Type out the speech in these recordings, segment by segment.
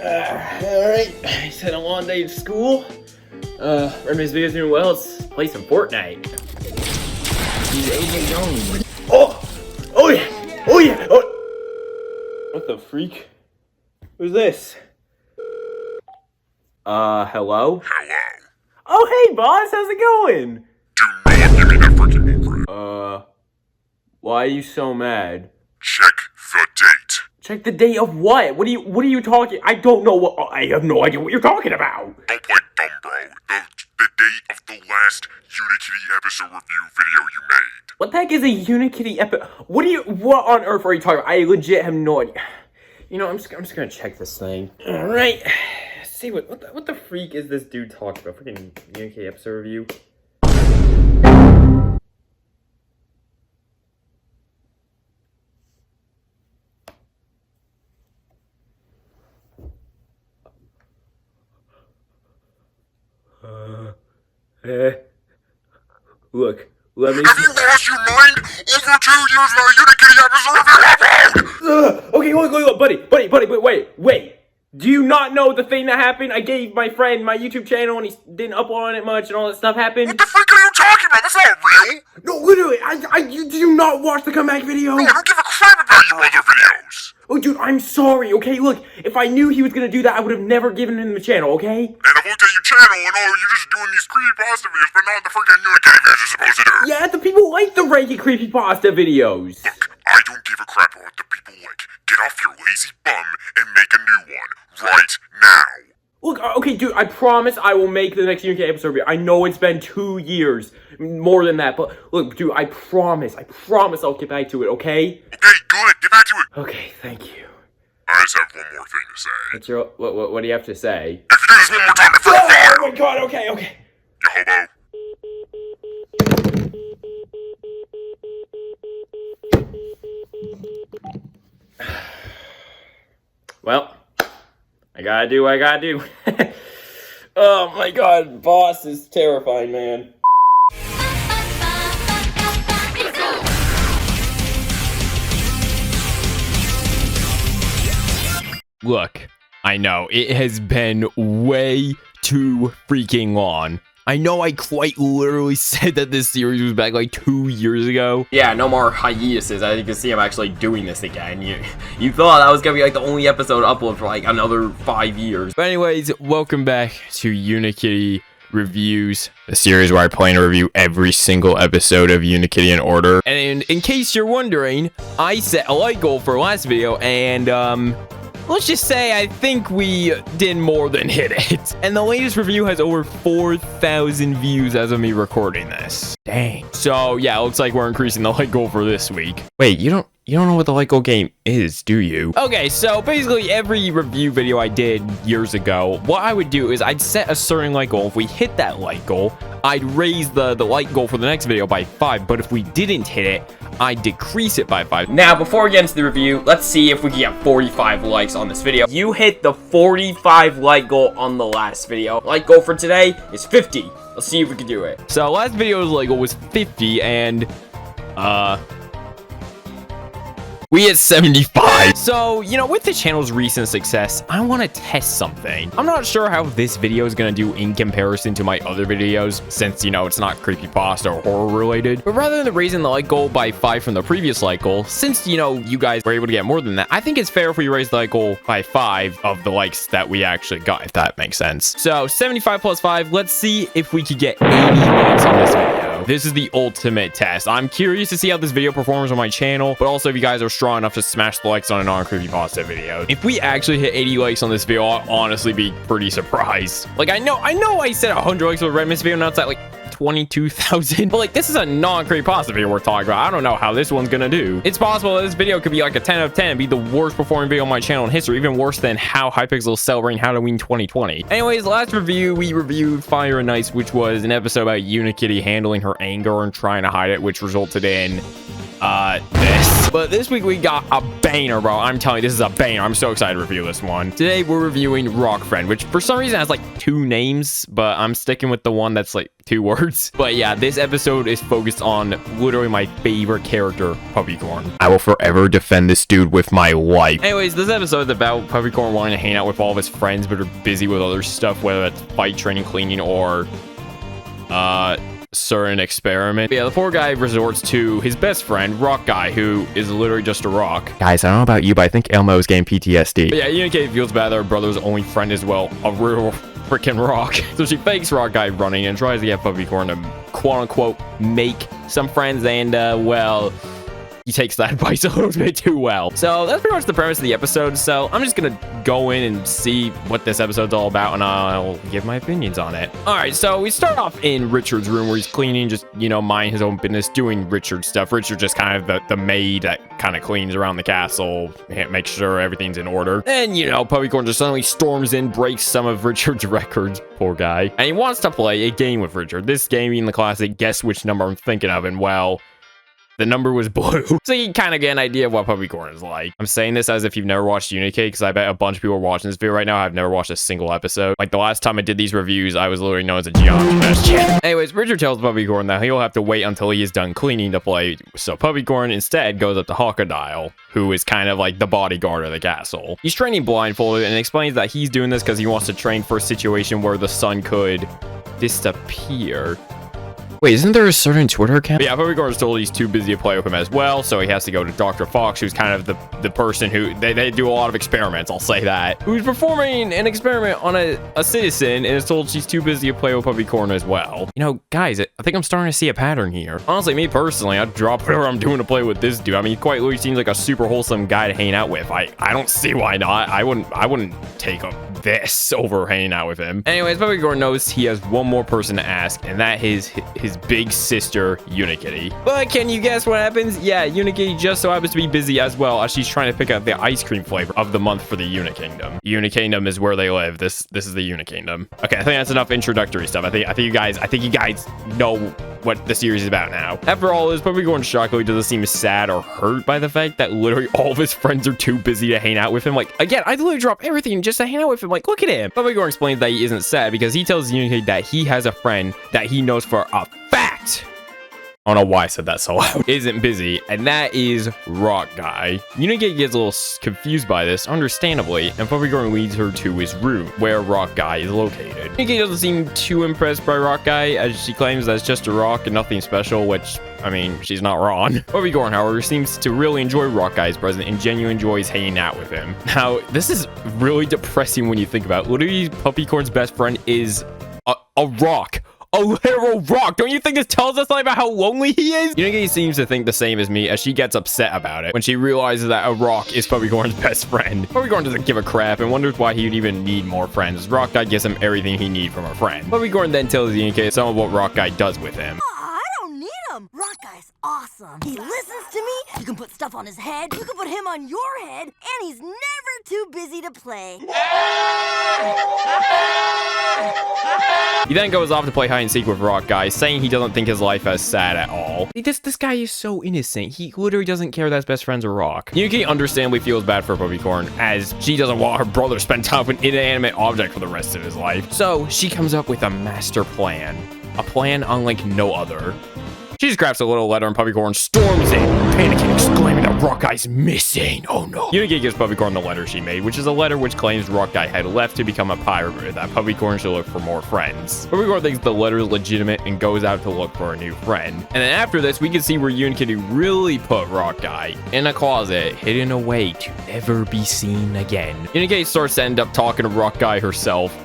Alright, he's had a long day at school. Remy's video's doing well. Let's play some Fortnite. Oh yeah! Oh yeah! Oh. What the freak? Who's this? Hello? Hello. Oh hey boss, how's it going? Do not give me that freaking move. Why are you so mad? Check the date. Check the date of what? What are you talking? I don't know what. I have no idea what you're talking about. Don't play dumb, bro. The date of the last Unikitty episode review video you made. What the heck is a Unikitty episode? What on earth are you talking about? I legit have no idea. You know, I'm just gonna check this thing. All right. Let's see what the freak is this dude talking about? Freaking Unikitty episode review. Look, let me. Have you lost your mind? Over 2 years now, Unikitty episode review. Okay, look, buddy, wait. Do you not know the thing that happened? I gave my friend my YouTube channel and he didn't upload on it much and all that stuff happened. What the freak are you talking about? That's not real. No, literally, you do you not watch the comeback video? No, I don't give a crap about your other videos. Oh, dude, I'm sorry, okay? Look, if I knew he was gonna do that, I would have never given him the channel, okay? And I've looked at your channel and all you're just doing these creepypasta videos, but not the freaking Unikitty videos you're supposed to do. Yeah, the people like the ranky creepypasta videos. Look, I don't give a crap about what the people like. Get off your lazy bum and make a new one right now. Look, okay, dude, I promise I will make the next Unikitty episode. I know it's been 2 years, more than that, but look, dude, I promise I'll get back to it, okay? Okay, good. Get back to it. Okay, thank you. I just have one more thing to say. What's your, what do you have to say? If you do this one more time, you're free fire. Oh my god, okay. You hobo. Well, I gotta do what I gotta do. Oh my god, boss is terrifying, man. Look, I know, it has been way too freaking long. I know I quite literally said that this series was back like 2 years ago. Yeah, no more hiatuses. As you can see, I'm actually doing this again. You thought that was gonna be like the only episode upload for like another 5 years. But anyways, welcome back to Unikitty Reviews, the series where I plan to review every single episode of Unikitty in order. And in case you're wondering, I set a like goal for last video, and let's just say I think we did more than hit it. And the latest review has over 4,000 views as of me recording this. Dang. So yeah, it looks like we're increasing the like goal for this week. Wait, you don't know what the like goal game is, do you? Okay, so basically every review video I did years ago, what I would do is I'd set a certain like goal. If we hit that like goal, I'd raise the like goal for the next video by 5. But if we didn't hit it, I'd decrease it by 5. Now, before we get into the review, let's see if we can get 45 likes on this video. You hit the 45 like goal on the last video. Like goal for today is 50. Let's see if we can do it. So last video's like goal was 50, and we hit 75. So, you know, with the channel's recent success, I want to test something. I'm not sure how this video is going to do in comparison to my other videos, since, you know, it's not creepypasta or horror related. But rather than raising the like goal by 5 from the previous like goal, since, you know, you guys were able to get more than that, I think it's fair if we raise the like goal by 5 of the likes that we actually got, if that makes sense. So 75 plus 5, let's see if we could get 80 likes on this video. This is the ultimate test. I'm curious to see how this video performs on my channel, but also if you guys are strong enough to smash the likes on a non-creepypasta video. If we actually hit 80 likes on this video, I'll honestly be pretty surprised. Like, I know I said 100 likes for the Redmond's video, now it's at like 22,000. But like, this is a non-creepypasta video we're talking about. I don't know how this one's gonna do. It's possible that this video could be like a 10 out of 10 and be the worst performing video on my channel in history, even worse than how Hypixel is celebrating Halloween 2020. Anyways, last review, we reviewed Fire and Ice, which was an episode about Unikitty handling her anger and trying to hide it, which resulted in this. But this week we got a banger, bro. I'm telling you, this is a banger. I'm so excited to review this one. Today we're reviewing Rock Friend, which for some reason has like 2 names, but I'm sticking with the one that's like 2 words. But yeah, this episode is focused on literally my favorite character, Puppycorn. I will forever defend this dude with my life. Anyways, this episode is about Puppycorn wanting to hang out with all of his friends, but are busy with other stuff, whether that's fight training, cleaning, or certain experiment. But yeah, the poor guy resorts to his best friend, Rock Guy, who is literally just a rock. Guys, I don't know about you, but I think Elmo's getting PTSD. But yeah, Unikitty feels bad that her brother's only friend is, well, a real freaking rock. So she fakes Rock Guy running and tries to get Puppycorn to quote-unquote make some friends, and well, he takes that advice a little bit too well. So that's pretty much the premise of the episode. So I'm just gonna go in and see what this episode's all about, and I'll give my opinions on it. All right, so we start off in Richard's room where he's cleaning, just, you know, minding his own business, doing Richard stuff. Richard just kind of the maid that kind of cleans around the castle, makes sure everything's in order. And, you know, Puppycorn just suddenly storms in, breaks some of Richard's records, poor guy. And he wants to play a game with Richard. This game being the classic guess which number I'm thinking of, and well, the number was blue. So you kind of get an idea of what Puppycorn is like. I'm saying this as if you've never watched Unikitty, because I bet a bunch of people are watching this video right now. I've never watched a single episode. Like the last time I did these reviews, I was literally known as a geometry best. Anyways, Richard tells Puppycorn that he'll have to wait until he is done cleaning to play. So Puppycorn instead goes up to Crocodile, who is kind of like the bodyguard of the castle. He's training blindfolded and explains that he's doing this because he wants to train for a situation where the sun could disappear. Wait, isn't there a certain Twitter account? But yeah, Puppycorn is told he's too busy to play with him as well, so he has to go to Dr. Fox, who's kind of the person who, they do a lot of experiments, I'll say that, who's performing an experiment on a citizen, and is told she's too busy to play with Puppycorn as well. You know, guys, I think I'm starting to see a pattern here. Honestly, me personally, I'd drop whatever I'm doing to play with this dude. I mean, he quite literally seems like a super wholesome guy to hang out with. I don't see why not. I wouldn't take this over hanging out with him. Anyways, Puppycorn knows he has one more person to ask, and that is his big sister, Unikitty. But can you guess what happens? Yeah, Unikitty just so happens to be busy as well, as she's trying to pick out the ice cream flavor of the month for the Unikingdom. Unikingdom is where they live. This is the Unikingdom. Okay, I think that's enough introductory stuff. I think you guys know what the series is about now. After all this, Puppycorn shockingly doesn't seem sad or hurt by the fact that literally all of his friends are too busy to hang out with him. Like, again, I literally drop everything just to hang out with him. Like, look at him. Puppycorn explains that he isn't sad because he tells Unikitty that he has a friend that he knows for a fact, I don't know why I said that so loud, isn't busy, and that is Rock Guy. Unikitty gets a little confused by this, understandably, and Puppycorn leads her to his room, where Rock Guy is located. Unikitty doesn't seem too impressed by Rock Guy, as she claims that it's just a rock and nothing special, which, I mean, she's not wrong. Puppycorn, however, seems to really enjoy Rock Guy's presence and genuinely enjoys hanging out with him. Now, this is really depressing when you think about it. Literally, Puppycorn's best friend is a rock. A literal rock. Don't you think this tells us something about how lonely he is? Unikitty seems to think the same as me, as she gets upset about it when she realizes that a rock is Puppycorn's best friend. Puppycorn doesn't give a crap and wonders why he would even need more friends. Rock Guy gives him everything he needs from a friend. Puppycorn then tells Unikitty some of what Rock Guy does with him. I don't need him. Rock Guy's awesome. He listens to me. You can put stuff on his head. You can put him on your head. And he's never too busy to play. He then goes off to play hide and seek with Rock Guy, saying he doesn't think his life is sad at all. This guy is so innocent. He literally doesn't care that his best friend's a rock. Unikitty understandably feels bad for Puppycorn, as she doesn't want her brother to spend time with an inanimate object for the rest of his life. So she comes up with a master plan. A plan unlike no other. She just grabs a little letter and Puppycorn storms in, panicking, exclaiming that Rock Guy's missing. Oh no. Unikitty gives Puppycorn the letter she made, which is a letter which claims Rock Guy had left to become a pirate, that Puppycorn should look for more friends. Puppycorn thinks the letter is legitimate and goes out to look for a new friend. And then after this, we can see where Unikitty really put Rock Guy in a closet, hidden away to never be seen again. Unikitty starts to end up talking to Rock Guy herself.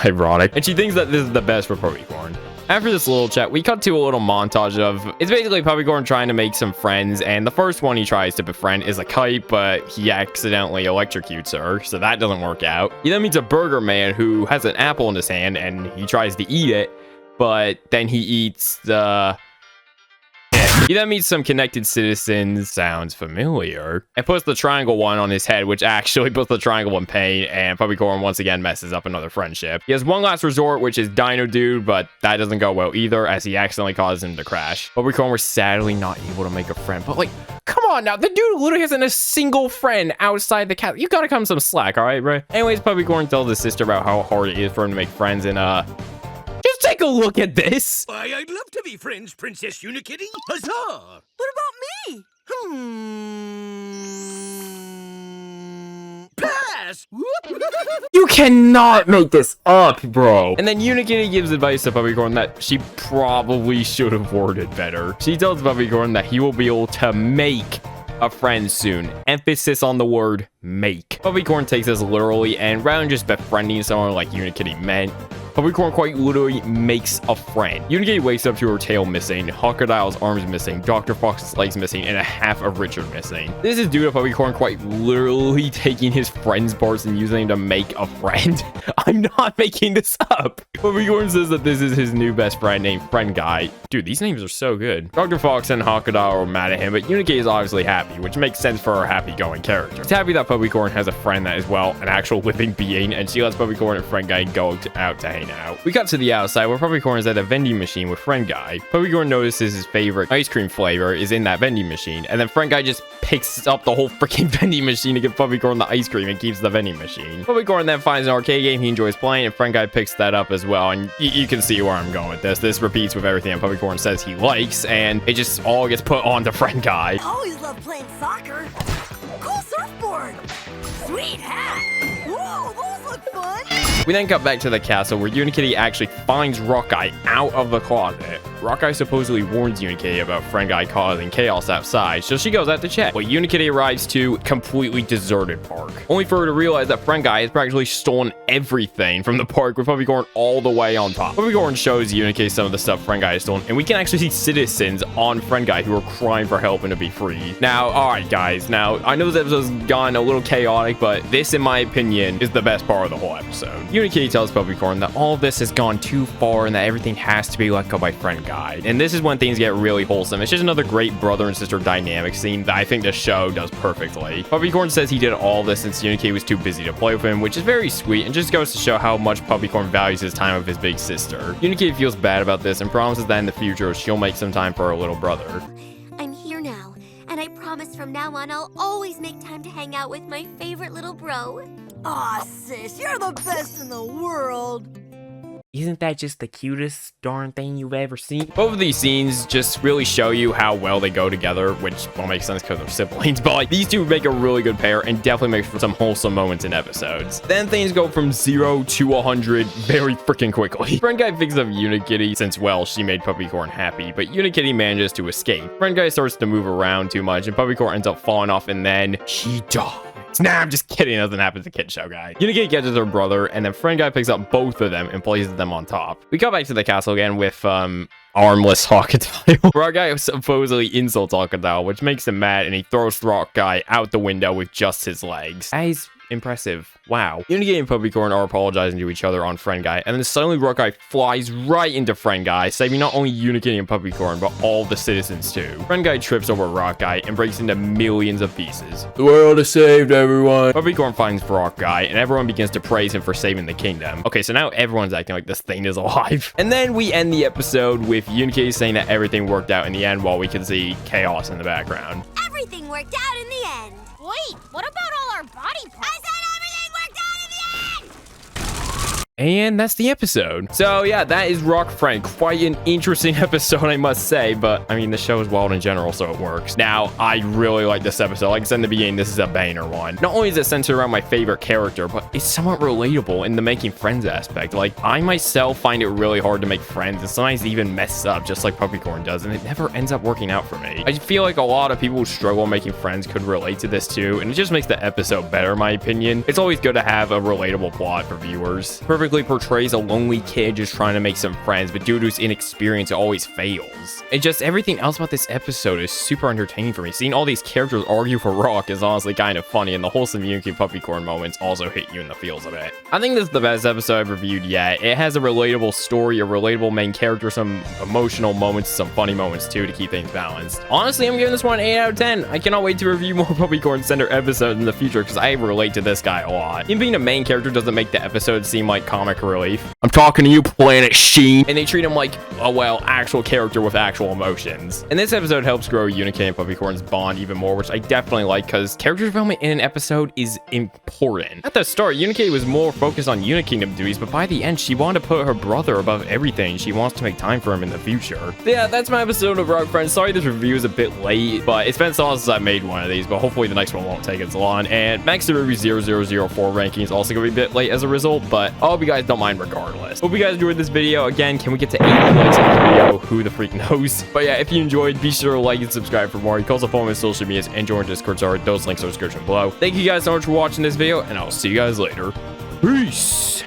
Ironic. And she thinks that this is the best for Puppycorn. After this little chat, we cut to a little montage of, it's basically Puppycorn trying to make some friends, and the first one he tries to befriend is a kite, but he accidentally electrocutes her, so that doesn't work out. He then meets a burger man who has an apple in his hand, and he tries to eat it, but then he eats the... He then meets some connected citizens, sounds familiar, and puts the triangle one on his head, which actually puts the triangle in pain, and Puppycorn once again messes up another friendship. He has one last resort, which is Dino Dude, but that doesn't go well either, as he accidentally causes him to crash. Puppycorn was sadly not able to make a friend, but like, come on now, the dude literally hasn't a single friend outside the cat. You gotta come some slack, all right, bro? Anyways, Puppycorn tells his sister about how hard it is for him to make friends, and just take a look at this. Why, I'd love to be friends, Princess Unikitty. Huzzah! What about me? Pass! You cannot make this up, bro. And then Unikitty gives advice to Puppycorn that she probably should have worded better. She tells Puppycorn that he will be able to make a friend soon. Emphasis on the word make. Puppycorn takes this literally, and rather than just befriending someone like Unikitty meant, Puppycorn quite literally makes a friend. Unikitty wakes up to her tail missing, Crocodile's arms missing, Dr. Fox's legs missing, and a half of Richard missing. This is due to Puppycorn quite literally taking his friend's parts and using them to make a friend. I'm not making this up. Puppycorn says that this is his new best friend named Friend Guy. Dude, these names are so good. Dr. Fox and Crocodile are mad at him, but Unikitty is obviously happy, which makes sense for her happy-going character. She's happy that Puppycorn has a friend that is, well, an actual living being, and she lets Puppycorn and Friend Guy go out to hang out. We cut to the outside where Puppycorn is at a vending machine with Friend Guy. Puppycorn notices his favorite ice cream flavor is in that vending machine, and then Friend Guy just picks up the whole freaking vending machine to give Puppycorn the ice cream and keeps the vending machine. Puppycorn then finds an arcade game he enjoys playing, and Friend Guy picks that up as well, and you can see where I'm going with this. This repeats with everything that Puppycorn says he likes, and it just all gets put on to Friend Guy. I always loved playing soccer. Cool surfboard. Sweet hat. Whoa, those look fun. We then cut back to the castle where Unikitty actually finds Rockeye out of the closet. Rockeye supposedly warns Unikitty about Friend Guy causing chaos outside, so she goes out to check. But Unikitty arrives to completely deserted park, only for her to realize that Friend Guy has practically stolen everything from the park with Puppycorn all the way on top. Puppycorn shows Unikitty some of the stuff Friend Guy has stolen, and we can actually see citizens on Friend Guy who are crying for help and to be free. Now, alright guys, now I know this episode's gone a little chaotic, but this in my opinion is the best part of the whole episode. Unikitty tells Puppycorn that all of this has gone too far and that everything has to be let go by Friend Guy. And this is when things get really wholesome. It's just another great brother and sister dynamic scene that I think the show does perfectly. Puppycorn says he did all this since Unikitty was too busy to play with him, which is very sweet and just goes to show how much Puppycorn values his time with his big sister. Unikitty feels bad about this and promises that in the future she'll make some time for her little brother. I'm here now, and I promise from now on I'll always make time to hang out with my favorite little bro. Aw, sis, you're the best in the world. Isn't that just the cutest darn thing you've ever seen? Both of these scenes just really show you how well they go together, which will make sense because they're siblings, but like these two make a really good pair and definitely make for some wholesome moments in episodes. Then things go from 0 to 100 very freaking quickly. Friend Guy picks up Unikitty since, well, she made Puppycorn happy, but Unikitty manages to escape. Friend Guy starts to move around too much and Puppycorn ends up falling off and then she dies. Nah, I'm just kidding. It doesn't happen to Kid Show Guy. Unikitty catches her brother, and then Friend Guy picks up both of them and places them on top. We come back to the castle again with, armless Crocodile. Rock Guy supposedly insults Crocodile, which makes him mad, and he throws Rock Guy out the window with just his legs. That is impressive. Wow. Unikitty and Puppycorn are apologizing to each other on Friend Guy, and then suddenly Rock Guy flies right into Friend Guy, saving not only Unikitty and Puppycorn, but all the citizens too. Friend Guy trips over Rock Guy and breaks into millions of pieces. The world is saved, everyone. Puppycorn finds Rock Guy, and everyone begins to praise him for saving the kingdom. Okay, so now everyone's acting like this thing is alive. And then we end the episode with Unikitty saying that everything worked out in the end, while we can see chaos in the background. Everything worked out in the end. Wait, what about all our body parts? I said everything worked out in the end! And that's the episode. So yeah, that is Rock Friend. Quite an interesting episode, I must say, but I mean, the show is wild in general, so it works. Now, I really like this episode. Like I said in the beginning, this is a banger one. Not only is it centered around my favorite character, but it's somewhat relatable in the making friends aspect. Like, I myself find it really hard to make friends, and sometimes even mess up, just like Puppycorn does, and it never ends up working out for me. I feel like a lot of people who struggle making friends could relate to this too, and it just makes the episode better, in my opinion. It's always good to have a relatable plot for viewers. Perfectly basically portrays a lonely kid just trying to make some friends, but due to his inexperience, it always fails. And just everything else about this episode is super entertaining for me. Seeing all these characters argue for rock is honestly kind of funny, and the wholesome Unikitty Puppycorn moments also hit you in the feels a bit. I think this is the best episode I've reviewed yet. It has a relatable story, a relatable main character, some emotional moments, some funny moments too to keep things balanced. Honestly, I'm giving this one an 8 out of 10. I cannot wait to review more Puppycorn Center episodes in the future because I relate to this guy a lot. Him being a main character doesn't make the episode seem like comic relief. I'm talking to you, Planet Sheen. And they treat him like a, well, actual character with actual emotions. And this episode helps grow Unikitty and Puppycorn's bond even more, which I definitely like because character development in an episode is important. At the start, Unikitty was more focused on Unikingdom duties, but by the end, she wanted to put her brother above everything. She wants to make time for him in the future. So yeah, that's my episode of Rock Friends. Sorry this review is a bit late, but it's been so long since I made one of these, but hopefully the next one won't take as long. And Max Review 0004 ranking is also going to be a bit late as a result, but I hope you guys don't mind regardless. Hope you guys enjoyed this video. Again, can we get to 8 likes on this video? Who the freak knows? But yeah, if you enjoyed, be sure to like and subscribe for more. You can also follow me on social medias and join Discord server. Those links are in the description below. Thank you guys so much for watching this video, and I'll see you guys later. Peace!